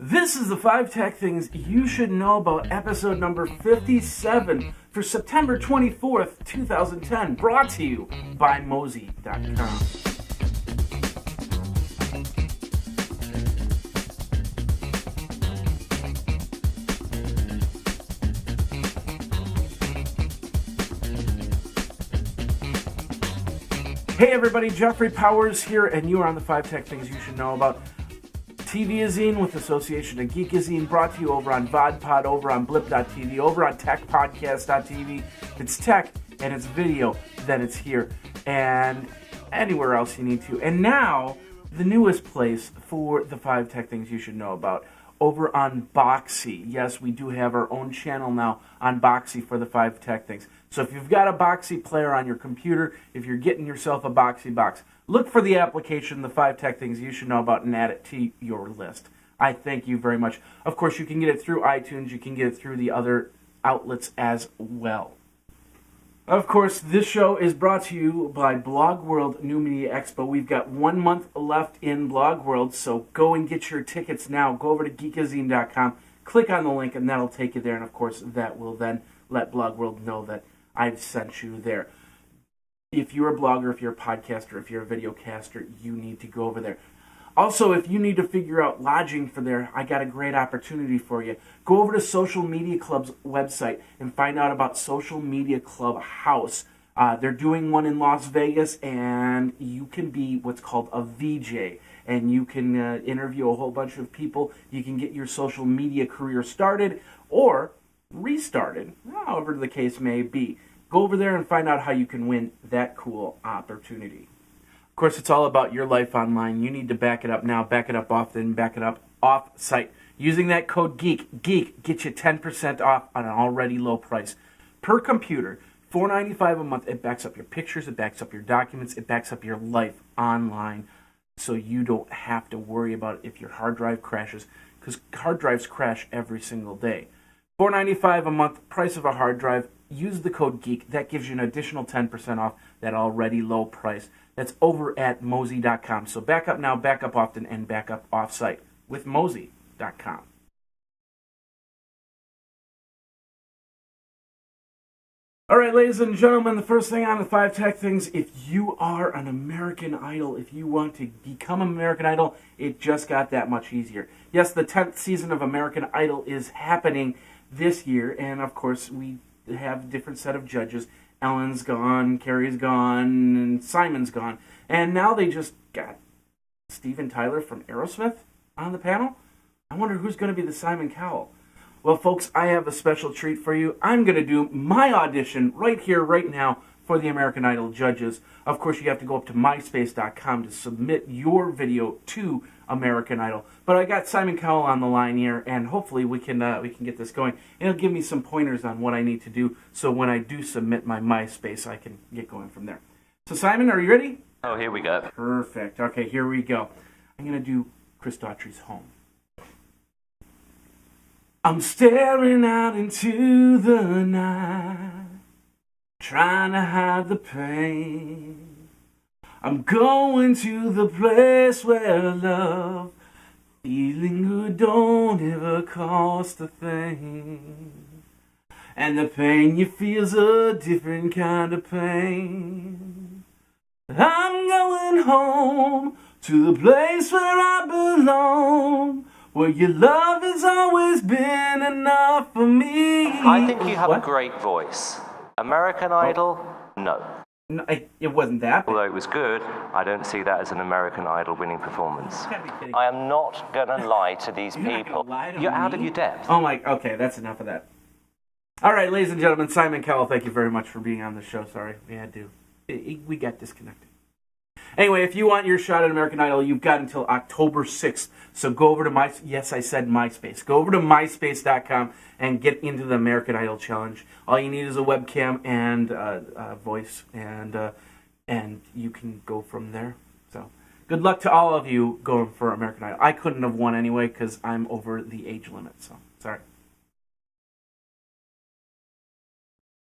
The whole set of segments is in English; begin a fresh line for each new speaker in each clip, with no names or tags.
This is the 5 Tech Things You Should Know About, episode number 57 for September 24th, 2010, brought to you by Mosey.com. Hey everybody, Jeffrey Powers here, and you are on the 5 Tech Things You Should Know About. TV-azine with Association of Geek-azine, brought to you over on VodPod, over on Blip.tv, over on TechPodcast.tv. It's tech and it's video, then it's here, and anywhere else you need to. And now, the newest place for the 5 Tech Things You Should Know About, over on Boxy. Yes, we do have our own channel now on Boxy for the 5 Tech Things. So if you've got a Boxy player on your computer, if you're getting yourself a Boxy box, look for the application, the 5 Tech Things You Should Know About, and add it to your list. I thank you very much. Of course, you can get it through iTunes. You can get it through the other outlets as well. Of course, this show is brought to you by Blog World New Media Expo. We've got 1 month left in Blog World, so go and get your tickets now. Go over to geekazine.com, click on the link, and that'll take you there. And, of course, that will then let Blog World know that I've sent you there. If you're a blogger, if you're a podcaster, if you're a videocaster, you need to go over there. Also, if you need to figure out lodging for there, I got a great opportunity for you. Go over to Social Media Club's website and find out about Social Media Club House. They're doing one in Las Vegas, and you can be what's called a VJ. And you can interview a whole bunch of people. You can get your social media career started or restarted, however the case may be. Go over there and find out how you can win that cool opportunity. Of course, it's all about your life online. You need to back it up now, back it up often, back it up off-site. Using that code GEEK gets you 10% off on an already low price. Per computer, $4.95 a month. It backs up your pictures, it backs up your documents, it backs up your life online, so you don't have to worry about if your hard drive crashes, because hard drives crash every single day. $4.95 a month, price of a hard drive. Use the code GEEK. That gives you an additional 10% off that already low price. That's over at Mosey.com. So back up now, back up often, and back up off-site with Mosey.com. All right, ladies and gentlemen, the first thing on the 5 Tech Things, if you are an American Idol, if you want to become an American Idol, it just got that much easier. Yes, the 10th season of American Idol is happening this year, and of course, we have a different set of judges. Ellen's gone, Carrie's gone, and Simon's gone. And now they just got Steven Tyler from Aerosmith on the panel. I wonder who's going to be the Simon Cowell. Well, folks, I have a special treat for you. I'm going to do my audition right here, right now, for the American Idol judges. Of course, you have to go up to myspace.com to submit your video to American Idol. But I got Simon Cowell on the line here, and hopefully we can get this going. And it'll give me some pointers on what I need to do, so when I do submit my MySpace, I can get going from there. So, Simon, are you ready?
Oh, here we go.
Perfect. Okay, here we go. I'm going to do Chris Daughtry's Home. I'm staring out into the night, trying to hide the pain. I'm going to the place where love, feeling good don't ever cost a thing. And the pain you feel's a different kind of pain. I'm going home to the place where I belong, where your love has always been enough for me.
I think you have a great voice. American Idol? No.
No, it wasn't that.
Although it was good, I don't see that as an American Idol winning performance.
You gotta be kidding.
I am not going to lie to these
You're not
people.
gonna lie to
You're
me?
out of your depth.
Oh my, okay, that's enough of that. All right, ladies and gentlemen, Simon Cowell, thank you very much for being on the show. Sorry, we got disconnected. Anyway, if you want your shot at American Idol, you've got until October 6th. So go over to yes, I said MySpace. Go over to myspace.com and get into the American Idol challenge. All you need is a webcam and a voice, and you can go from there. So good luck to all of you going for American Idol. I couldn't have won anyway because I'm over the age limit. So sorry.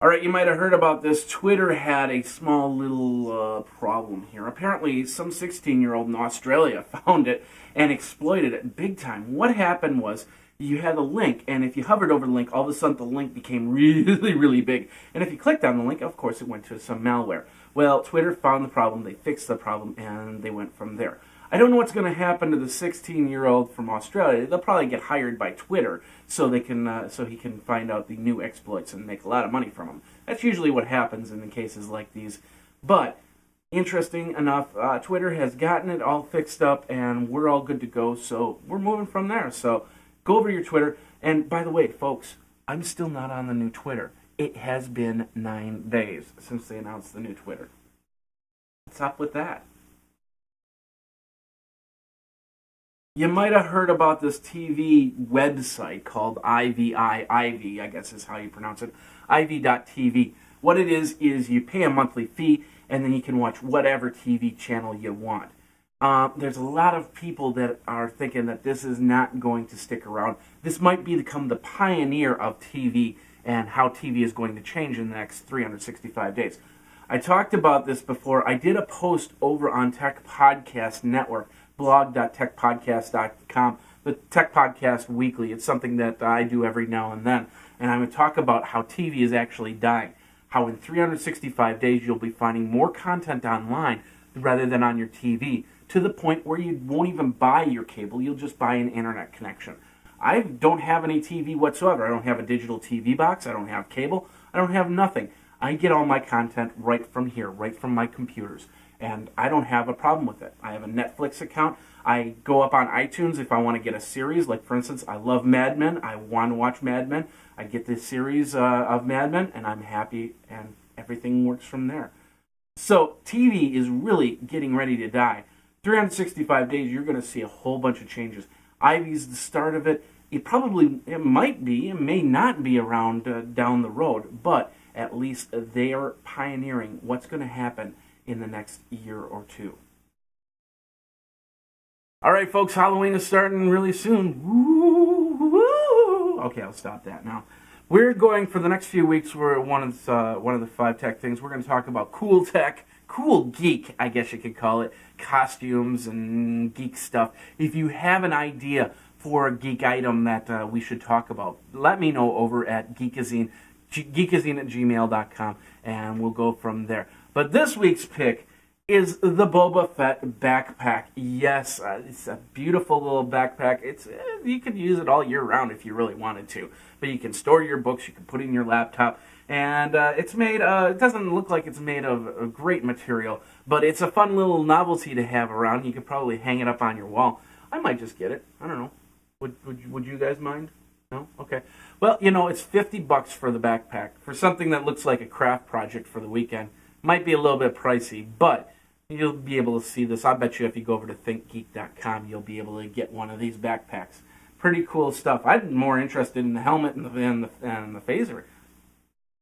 All right, you might have heard about this. Twitter had a small little problem here. Apparently, some 16-year-old in Australia found it and exploited it big time. What happened was you had a link, and if you hovered over the link, all of a sudden the link became really, really big. And if you clicked on the link, of course, it went to some malware. Well, Twitter found the problem, they fixed the problem, and they went from there. I don't know what's going to happen to the 16-year-old from Australia. They'll probably get hired by Twitter so he can find out the new exploits and make a lot of money from them. That's usually what happens in cases like these. But interesting enough, Twitter has gotten it all fixed up, and we're all good to go. So we're moving from there. So go over your Twitter. And by the way, folks, I'm still not on the new Twitter. It has been 9 days since they announced the new Twitter. What's up with that? You might have heard about this TV website called Ivy, I guess is how you pronounce it, Ivy.tv. What it is you pay a monthly fee, and then you can watch whatever TV channel you want. There's a lot of people that are thinking that this is not going to stick around. This might become the pioneer of TV and how TV is going to change in the next 365 days. I talked about this before. I did a post over on Tech Podcast Network, blog.techpodcast.com, the Tech Podcast Weekly. It's something that I do every now and then. And I'm going to talk about how TV is actually dying. How in 365 days you'll be finding more content online rather than on your TV, to the point where you won't even buy your cable. You'll just buy an internet connection. I don't have any TV whatsoever. I don't have a digital TV box. I don't have cable. I don't have nothing. I get all my content right from here, right from my computers. And I don't have a problem with it. I have a Netflix account. I go up on iTunes if I want to get a series. Like, for instance, I love Mad Men. I want to watch Mad Men. I get this series of Mad Men, and I'm happy, and everything works from there. So TV is really getting ready to die. 365 days, you're going to see a whole bunch of changes. Ivy's the start of it. It may not be around down the road, but at least they are pioneering what's going to happen in the next year or two. All right, folks, Halloween is starting really soon. Woo, woo. Okay, I'll stop that now. We're going for the next few weeks. We're one of the 5 tech things. We're going to talk about cool tech, cool geek, I guess you could call it, costumes and geek stuff. If you have an idea for a geek item that we should talk about, let me know over at Geekazine, geekazine@gmail.com, and we'll go from there. But this week's pick is the Boba Fett backpack. Yes, it's a beautiful little backpack. It's you could use it all year round if you really wanted to. But you can store your books, you can put it in your laptop, and it's made. It doesn't look like it's made of a great material, but it's a fun little novelty to have around. You could probably hang it up on your wall. I might just get it. I don't know. Would you guys mind? No? Okay. Well, it's $50 for the backpack for something that looks like a craft project for the weekend. Might be a little bit pricey, but you'll be able to see this. I bet you if you go over to thinkgeek.com, you'll be able to get one of these backpacks. Pretty cool stuff. I'm more interested in the helmet and the phaser.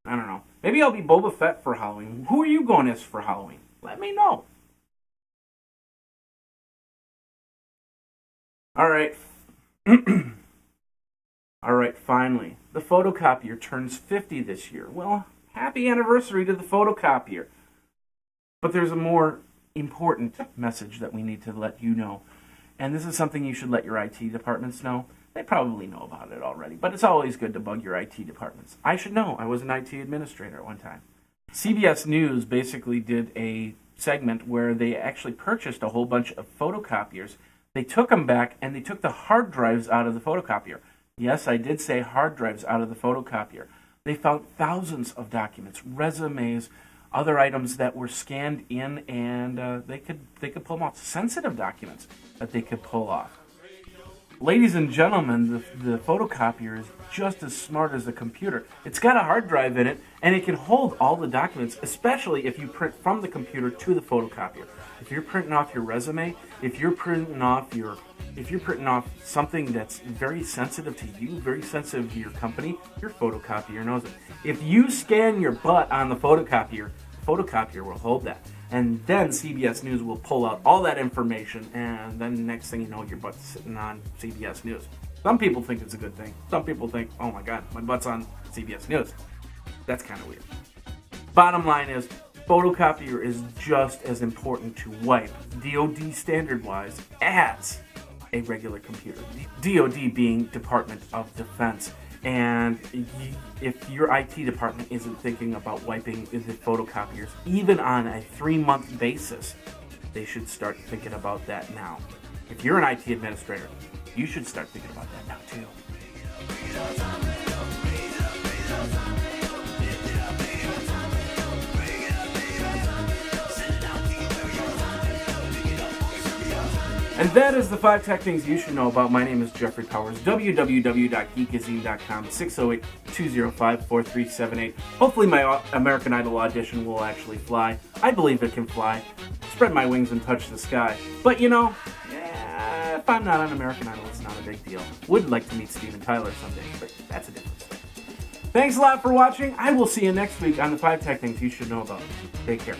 I don't know. Maybe I'll be Boba Fett for Halloween. Who are you going as for Halloween? Let me know. All right. All right, finally. The photocopier turns 50 this year. Well, happy anniversary to the photocopier. But there's a more important message that we need to let you know. And this is something you should let your IT departments know. They probably know about it already, but it's always good to bug your IT departments. I should know. I was an IT administrator at one time. CBS News basically did a segment where they actually purchased a whole bunch of photocopiers. They took them back, and they took the hard drives out of the photocopier. Yes, I did say hard drives out of the photocopier. They found thousands of documents, resumes, other items that were scanned in, and they could pull them off. Sensitive documents that they could pull off. Ladies and gentlemen, the photocopier is just as smart as a computer. It's got a hard drive in it, and it can hold all the documents, especially if you print from the computer to the photocopier. If you're printing off your resume, if you're printing off something that's very sensitive to you, very sensitive to your company, your photocopier knows it. If you scan your butt on the photocopier will hold that. And then CBS News will pull out all that information, and then next thing you know, your butt's sitting on CBS News. Some people think it's a good thing. Some people think, oh my God, my butt's on CBS News. That's kind of weird. Bottom line is, photocopier is just as important to wipe, DoD standard-wise, as a regular computer. DoD being Department of Defense. And if your IT department isn't thinking about wiping the photocopiers, even on a 3-month basis, they should start thinking about that now. If you're an IT administrator, you should start thinking about that now too. And that is the 5 tech things you should know about. My name is Jeffrey Powers, www.geekazine.com, 608-205-4378. Hopefully my American Idol audition will actually fly. I believe it can fly. Spread my wings and touch the sky. But if I'm not on American Idol, it's not a big deal. Would like to meet Steven Tyler someday, but that's a different story. Thanks a lot for watching. I will see you next week on the 5 tech things you should know about. Take care.